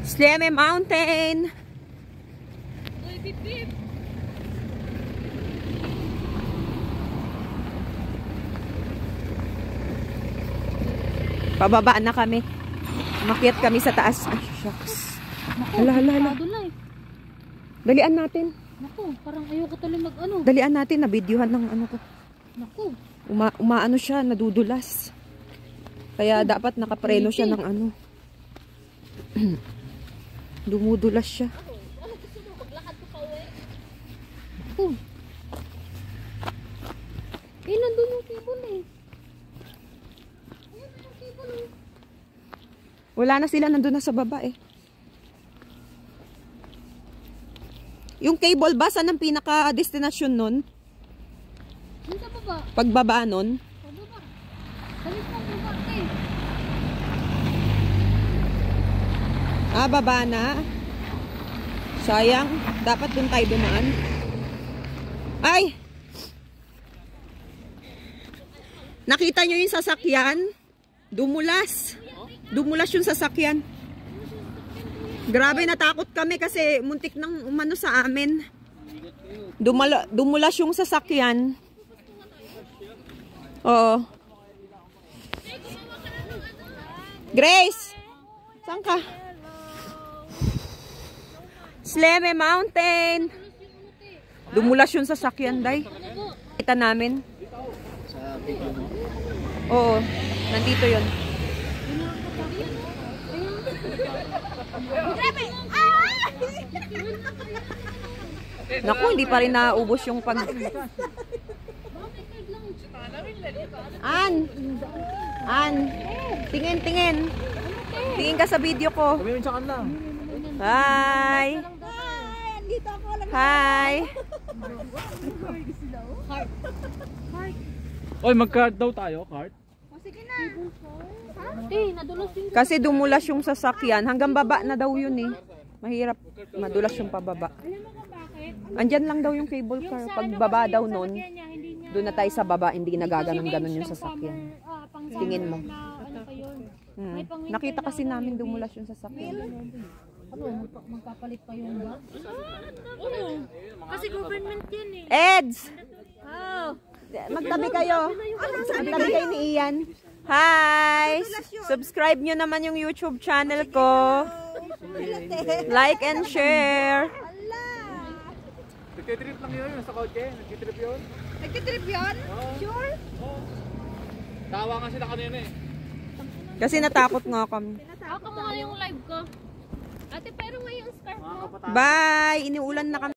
Sleme Mountain. Uy, bip bip. Pababa na kami. Umakyat kami sa taas. Ay, shucks. Hala. Dalian natin. Naku, parang ayoko tuloy mag-ano. Dalian natin, nabidyohan ng ano ko. Naku. Umaano siya, nadudulas. Kaya dapat nakapreno siya ng ano. Dumudulas siya. Ano gusto mo? Maglakad ko pa uwi? Naku. Nandun yung table eh. Ayan yung table eh. Wala na sila, nandun na sa baba eh. Yung cable ba, saan ang pinaka-destination nun? Yung sa baba. Pagbaba nun? Sa baba. Salit mo baba eh. Baba na. Sayang. Dapat dun tayo dumaan. Ay! Nakita nyo yung sasakyan? Dumulas. Dumulas yung sasakyan. Grabe, natakot kami kasi muntik nang umano sa amin. Dumulas yung sasakyan. Oo. Grace! Saan ka? Sleme Mountain. Dumulas yung sasakyan, day. Kita namin. Oo, nandito yun. Naku, hindi pa rin naubos yung pag... An, tingin. Tingin ka sa video ko. Hi. Hi. Oy, mag-cart daw tayo, cart. Sige na. Eh, nadulas yung... Kasi dumulas yung sasakyan. Hanggang baba na daw yun eh. Mahirap madulas yung pababa. Alam mo kung bakit? Andyan lang daw yung cable car. Pagbaba daw nun, doon na tayo sa baba. Hindi nagaganon-ganon yung sasakyan. Tingin mo. Ano pa yun? Nakita kasi namin dumulas yung sasakyan. Ano, magpapalit pa yung ba? Kasi government yan eh. Eds! Oh. Magtabi kayo. Magtabi kayo ni Ian. Hi! Subscribe nyo naman yung YouTube channel ko. Like and share. Nagtitrip lang yun sa kotse. Nagtitrip yun. Nagtitrip yun? Sure? Tawa nga sila kanina eh. Kasi natakot nga kami. Ako mo yung live ko. Ate, pero nga yung scarf mo. Bye! Iniulan na kami.